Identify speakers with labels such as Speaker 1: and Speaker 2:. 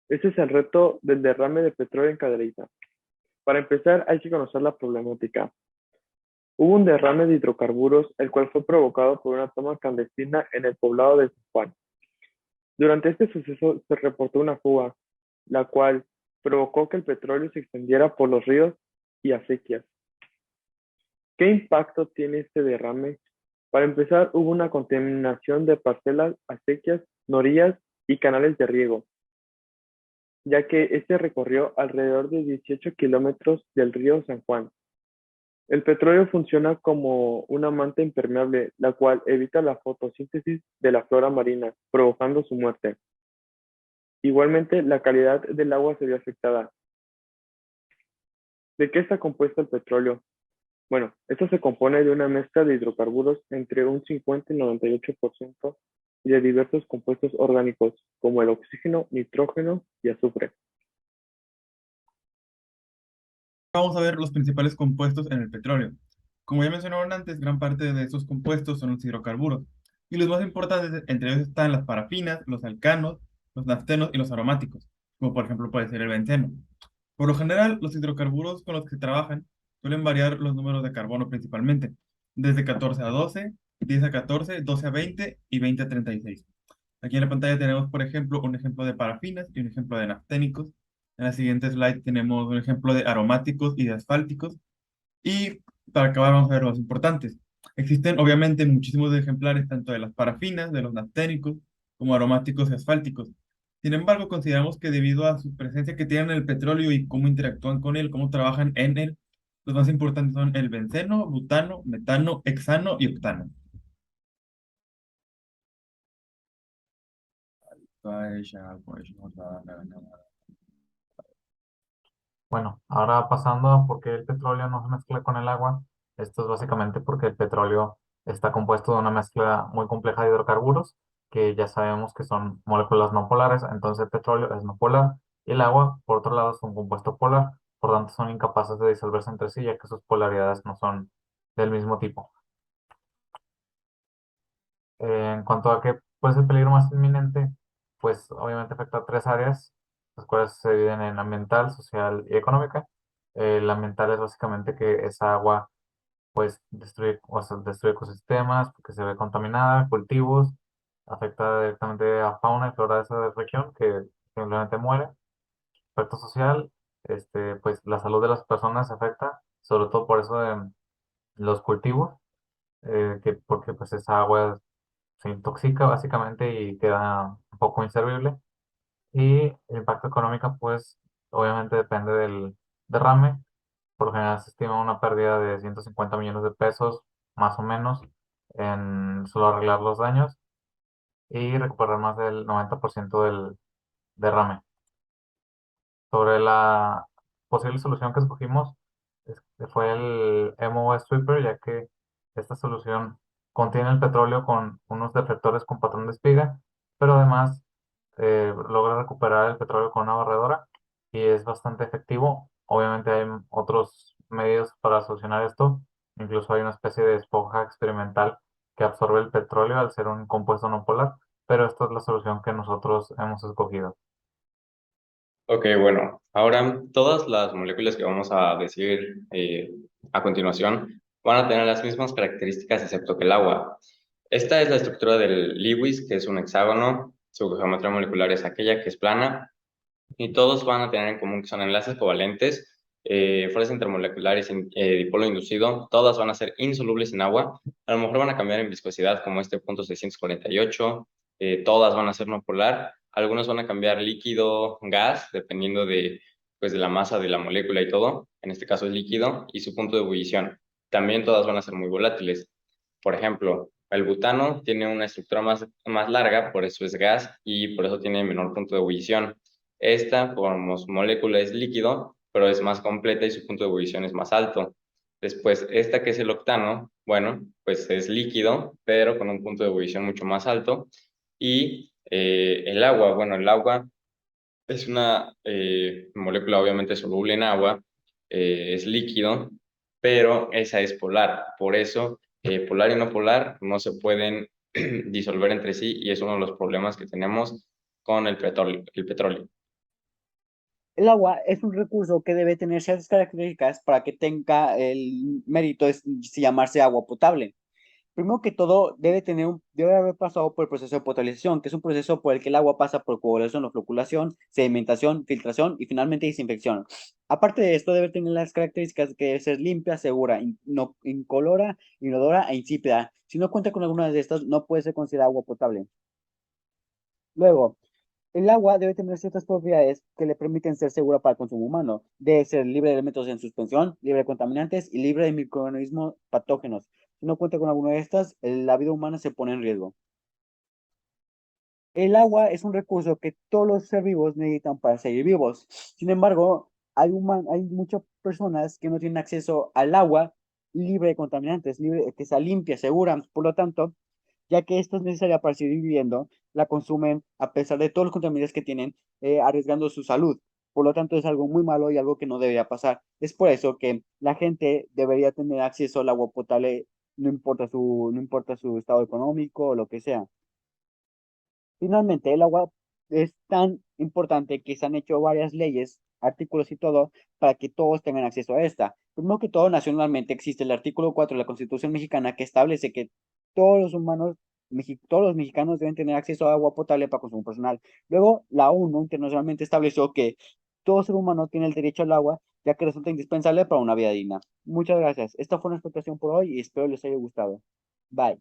Speaker 1: Este es el reto del derrame de petróleo en Cadereyta. Para empezar, hay que conocer la problemática. Hubo un derrame de hidrocarburos, el cual fue provocado por una toma clandestina en el poblado de San Juan. Durante este suceso se reportó una fuga, la cual provocó que el petróleo se extendiera por los ríos y acequias. ¿Qué impacto tiene este derrame? Para empezar, hubo una contaminación de parcelas, acequias, norillas y canales de riego, ya que este recorrió alrededor de 18 kilómetros del río San Juan. El petróleo funciona como una manta impermeable, la cual evita la fotosíntesis de la flora marina, provocando su muerte. Igualmente, la calidad del agua se vio afectada. ¿De qué está compuesto el petróleo? Bueno, esto se compone de una mezcla de hidrocarburos entre un 50 y 98% y de diversos compuestos orgánicos, como el oxígeno, nitrógeno y azufre.
Speaker 2: Vamos a ver los principales compuestos en el petróleo. Como ya mencionaron antes, gran parte de esos compuestos son los hidrocarburos. Y los más importantes entre ellos están las parafinas, los alcanos, los naftenos y los aromáticos, como por ejemplo puede ser el benceno. Por lo general, los hidrocarburos con los que se trabajan suelen variar los números de carbono principalmente, desde 14 a 12, 10 a 14, 12 a 20 y 20 a 36. Aquí en la pantalla tenemos, por ejemplo, un ejemplo de parafinas y un ejemplo de nafténicos. En la siguiente slide tenemos un ejemplo de aromáticos y de asfálticos. Y para acabar, vamos a ver los importantes. Existen, obviamente, muchísimos ejemplares tanto de las parafinas, de los nafténicos, como aromáticos y asfálticos. Sin embargo, consideramos que debido a su presencia que tienen en el petróleo y cómo interactúan con él, cómo trabajan en él, los más importantes son el benceno, butano, metano, hexano y octano.
Speaker 3: Bueno, ahora pasando a por qué el petróleo no se mezcla con el agua. Esto es básicamente porque el petróleo está compuesto de una mezcla muy compleja de hidrocarburos, que ya sabemos que son moléculas no polares. Entonces el petróleo es no polar y el agua, por otro lado, es un compuesto polar. Por tanto, son incapaces de disolverse entre sí, ya que sus polaridades no son del mismo tipo. En cuanto a qué puede ser el peligro más inminente, pues obviamente afecta a tres áreas, las cuales se dividen en ambiental, social y económica. La ambiental es básicamente que esa agua pues destruye, o sea, destruye ecosistemas porque se ve contaminada, cultivos, afecta directamente a fauna y flora de esa región que simplemente muere. Efecto social, pues la salud de las personas se afecta, sobre todo por eso de los cultivos, porque pues esa agua se intoxica básicamente y queda un poco inservible. Y el impacto económico, pues obviamente depende del derrame. Por lo general se estima una pérdida de 150 millones de pesos, más o menos, en solo arreglar los daños y recuperar más del 90% del derrame. Sobre la posible solución que escogimos, fue el MOS Sweeper, ya que esta solución contiene el petróleo con unos deflectores con patrón de espiga, pero además logra recuperar el petróleo con una barredora y es bastante efectivo. Obviamente hay otros medios para solucionar esto, incluso hay una especie de esponja experimental que absorbe el petróleo al ser un compuesto no polar, pero esta es la solución que nosotros hemos escogido.
Speaker 4: Ok, bueno, ahora todas las moléculas que vamos a decir a continuación van a tener las mismas características excepto que el agua. Esta es la estructura del Lewis, que es un hexágono, su geometría molecular es aquella que es plana, y todos van a tener en común que son enlaces covalentes, fuerzas intermoleculares, dipolo inducido, todas van a ser insolubles en agua, a lo mejor van a cambiar en viscosidad como este punto 648, todas van a ser no polar, algunos van a cambiar líquido, gas, dependiendo de, pues, de la masa de la molécula y todo, en este caso es líquido, y su punto de ebullición. También todas van a ser muy volátiles. Por ejemplo, el butano tiene una estructura más larga, por eso es gas y por eso tiene menor punto de ebullición. Esta, como su molécula es líquido, pero es más completa y su punto de ebullición es más alto. Después, esta que es el octano, bueno, pues es líquido, pero con un punto de ebullición mucho más alto. Y el agua, bueno, el agua es una molécula obviamente soluble en agua, es líquido, pero esa es polar. Por eso, polar y no polar no se pueden disolver entre sí y es uno de los problemas que tenemos con el petróleo.
Speaker 5: El agua es un recurso que debe tener ciertas características para que tenga el mérito de llamarse agua potable. Primero que todo, debe haber pasado por el proceso de potabilización, que es un proceso por el que el agua pasa por coagulación o floculación, sedimentación, filtración y finalmente desinfección. Aparte de esto, debe tener las características que debe ser limpia, segura, incolora, inodora e insípida. Si no cuenta con alguna de estas, no puede ser considerada agua potable. Luego, el agua debe tener ciertas propiedades que le permiten ser segura para el consumo humano. Debe ser libre de elementos en suspensión, libre de contaminantes y libre de microorganismos patógenos. Si no cuenta con alguna de estas, la vida humana se pone en riesgo. El agua es un recurso que todos los seres vivos necesitan para seguir vivos. Sin embargo, hay muchas personas que no tienen acceso al agua libre de contaminantes, que sea limpia, segura. Por lo tanto, ya que esto es necesaria para seguir viviendo, la consumen a pesar de todos los contaminantes que tienen, arriesgando su salud. Por lo tanto, es algo muy malo y algo que no debería pasar. Es por eso que la gente debería tener acceso al agua potable, no importa su estado económico o lo que sea. Finalmente, el agua es tan importante que se han hecho varias leyes, artículos y todo, para que todos tengan acceso a esta. Primero que todo, nacionalmente existe el artículo 4 de la Constitución mexicana que establece que todos los humanos, todos los mexicanos deben tener acceso a agua potable para consumo personal. Luego, la ONU internacionalmente estableció que todo ser humano tiene el derecho al agua, ya que resulta indispensable para una vida digna. Muchas gracias. Esta fue nuestra explicación por hoy y espero les haya gustado. Bye.